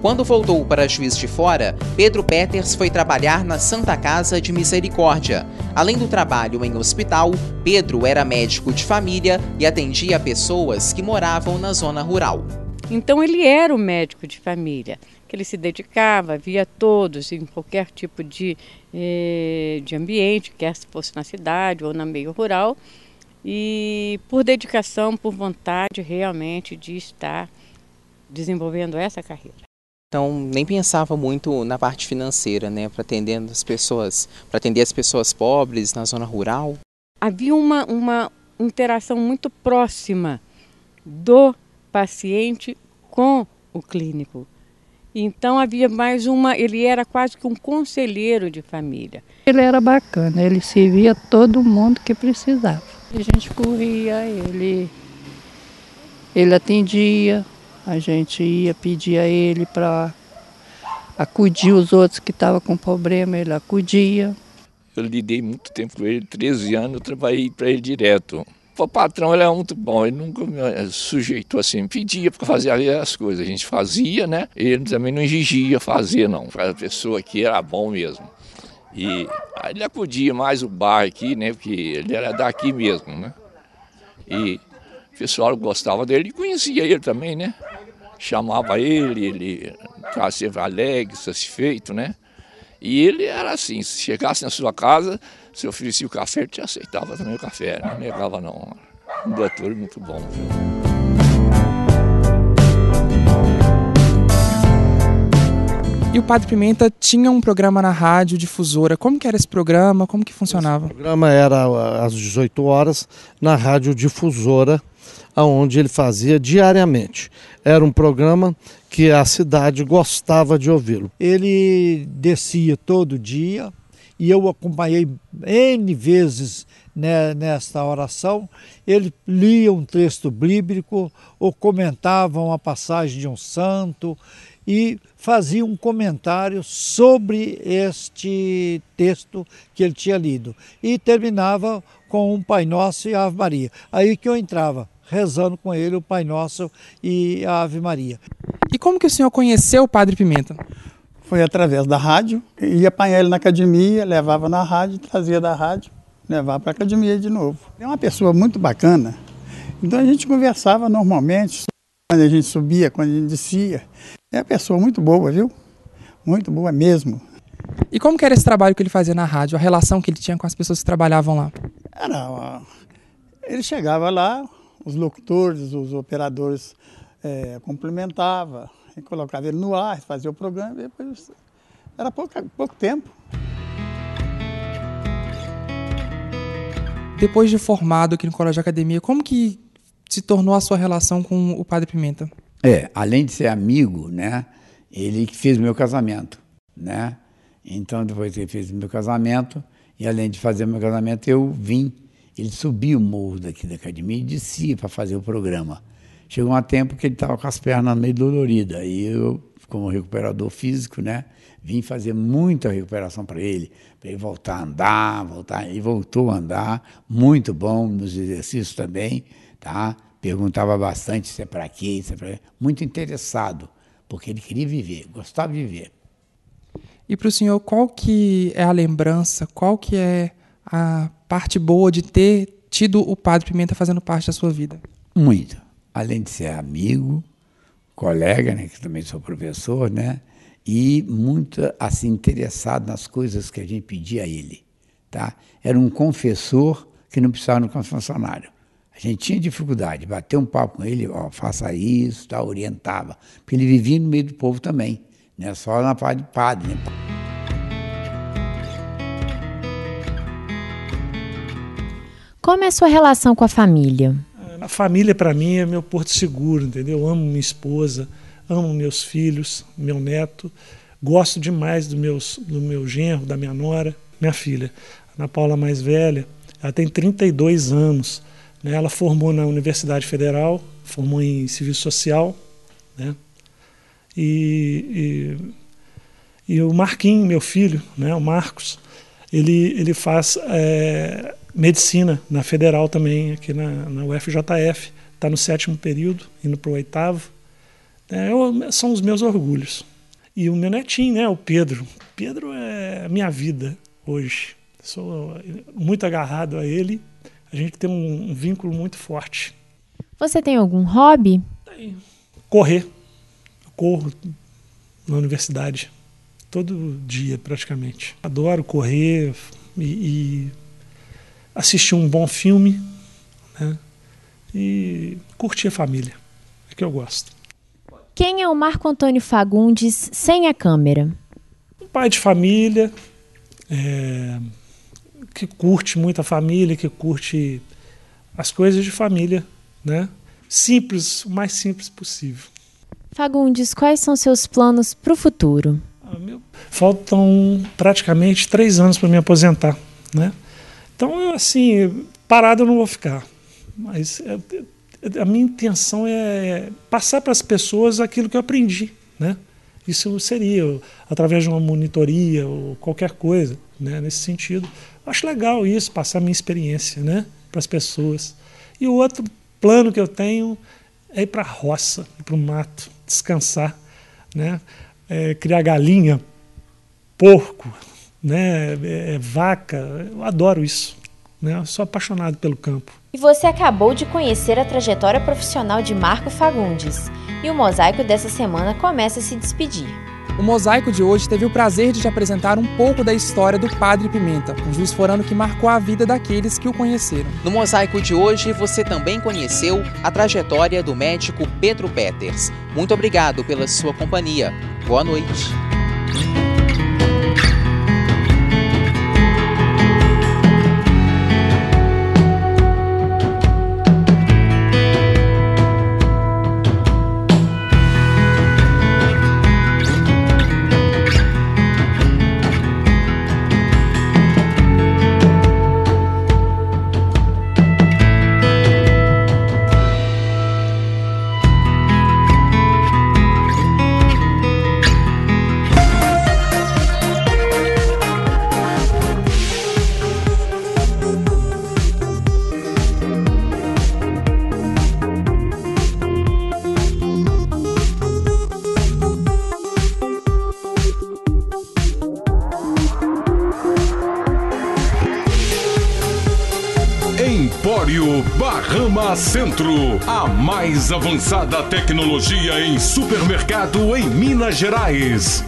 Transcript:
Quando voltou para Juiz de Fora, Pedro Peters foi trabalhar na Santa Casa de Misericórdia. Além do trabalho em hospital, Pedro era médico de família e atendia pessoas que moravam na zona rural. Então ele era o médico de família, que ele se dedicava, via todos em qualquer tipo de ambiente, quer se fosse na cidade ou no meio rural, e por dedicação, por vontade realmente de estar desenvolvendo essa carreira. Então nem pensava muito na parte financeira, né, para atender as pessoas pobres na zona rural. Havia uma interação muito próxima do paciente com o clínico. Então havia ele era quase que um conselheiro de família. Ele era bacana, ele servia todo mundo que precisava. A gente corria, ele atendia, a gente ia pedir a ele para acudir os outros que estavam com problema, ele acudia. Eu lidei muito tempo com ele, 13 anos, eu trabalhei para ele direto. O patrão ele é muito bom, ele nunca me sujeitou assim, pedia para fazer as coisas, a gente fazia, né? Ele também não exigia fazer, não. A pessoa aqui era bom mesmo. E aí ele acudia mais o bairro aqui, né? Porque ele era daqui mesmo, né? E o pessoal gostava dele e conhecia ele também, né? Chamava ele estava sempre alegre, satisfeito, né? E ele era assim, se chegasse na sua casa, se oferecia o café, ele te aceitava também o café, não negava não. Um doutor muito bom, viu? E o Padre Pimenta tinha um programa na rádio difusora. Como que era esse programa? Como que funcionava? Esse programa era às 18 horas na rádio difusora, onde ele fazia diariamente. Era um programa que a cidade gostava de ouvi-lo. Ele descia todo dia e eu acompanhei N vezes nesta oração. Ele lia um texto bíblico ou comentava uma passagem de um santo e fazia um comentário sobre este texto que ele tinha lido. E terminava com um Pai Nosso e Ave Maria. Aí que eu entrava, rezando com ele o Pai Nosso e a Ave Maria. E como que o senhor conheceu o Padre Pimenta? Foi através da rádio, ia apanhar ele na academia, levava na rádio, trazia da rádio, levava para a academia de novo. É uma pessoa muito bacana, então a gente conversava normalmente, quando a gente subia, quando a gente descia. É uma pessoa muito boa, viu? Muito boa mesmo. E como que era esse trabalho que ele fazia na rádio, a relação que ele tinha com as pessoas que trabalhavam lá? Ele chegava lá, os locutores, os operadores cumprimentavam, colocava ele no ar, fazia o programa, e depois era pouco tempo. Depois de formado aqui no Colégio de Academia, como que se tornou a sua relação com o Padre Pimenta? Além de ser amigo, né, ele que fez o meu casamento, né? Então, depois que ele fez o meu casamento, e além de fazer o meu casamento, eu vim. Ele subia o morro daqui da academia e descia para fazer o programa. Chegou um tempo que ele estava com as pernas meio doloridas. E eu, como recuperador físico, né, vim fazer muita recuperação para ele voltar a andar, e voltou a andar, muito bom nos exercícios também, tá? Perguntava bastante se é para quê, muito interessado, porque ele queria viver, gostava de viver. E para o senhor, qual que é a lembrança, qual que é a parte boa de ter tido o Padre Pimenta fazendo parte da sua vida? Muito. Além de ser amigo, colega, né, que também sou professor, né, e muito assim interessado nas coisas que a gente pedia a ele, tá? Era um confessor que não precisava no confessionário. A gente tinha dificuldade, bater um papo com ele, faça isso, tá, orientava, porque ele vivia no meio do povo também, não é só na parte de padre, né? Como é a sua relação com a família? A família, para mim, é meu porto seguro, entendeu? Eu amo minha esposa, amo meus filhos, meu neto, gosto demais do meu genro, da minha nora, minha filha. A Ana Paula, mais velha, ela tem 32 anos, né? Ela formou na Universidade Federal, formou em Serviço Social, né? E o Marquinhos, meu filho, né? O Marcos, ele faz medicina na Federal também, aqui na UFJF, está no 7º período, indo para o 8º. São os meus orgulhos. E o meu netinho, né, o Pedro. Pedro é a minha vida hoje. Sou muito agarrado a ele. A gente tem um vínculo muito forte. Você tem algum hobby? Tem. Correr. Eu corro na universidade. Todo dia, praticamente. Adoro correr e assistir um bom filme, né? E curtir a família. É que eu gosto. Quem é o Marco Antônio Fagundes sem a câmera? Um pai de família, que curte muito a família, que curte as coisas de família, né? Simples, o mais simples possível. Fagundes, quais são seus planos para o futuro? Faltam praticamente 3 anos para me aposentar, né? Então, assim, parado eu não vou ficar. Mas a minha intenção é passar para as pessoas aquilo que eu aprendi, né? Isso seria através de uma monitoria ou qualquer coisa, né? Nesse sentido. Eu acho legal isso, passar a minha experiência, né? Para as pessoas. E o outro plano que eu tenho é ir para a roça, ir para o mato, descansar, né? Criar galinha, porco, né? Vaca. Eu adoro isso, né? Eu sou apaixonado pelo campo. E você acabou de conhecer a trajetória profissional de Marco Fagundes. E o Mosaico dessa semana começa a se despedir. O Mosaico de hoje teve o prazer de te apresentar um pouco da história do Padre Pimenta, um juiz forano que marcou a vida daqueles que o conheceram. No Mosaico de hoje, você também conheceu a trajetória do médico Pedro Peters. Muito obrigado pela sua companhia. Boa noite. Empório Bahama Centro, a mais avançada tecnologia em supermercado em Minas Gerais.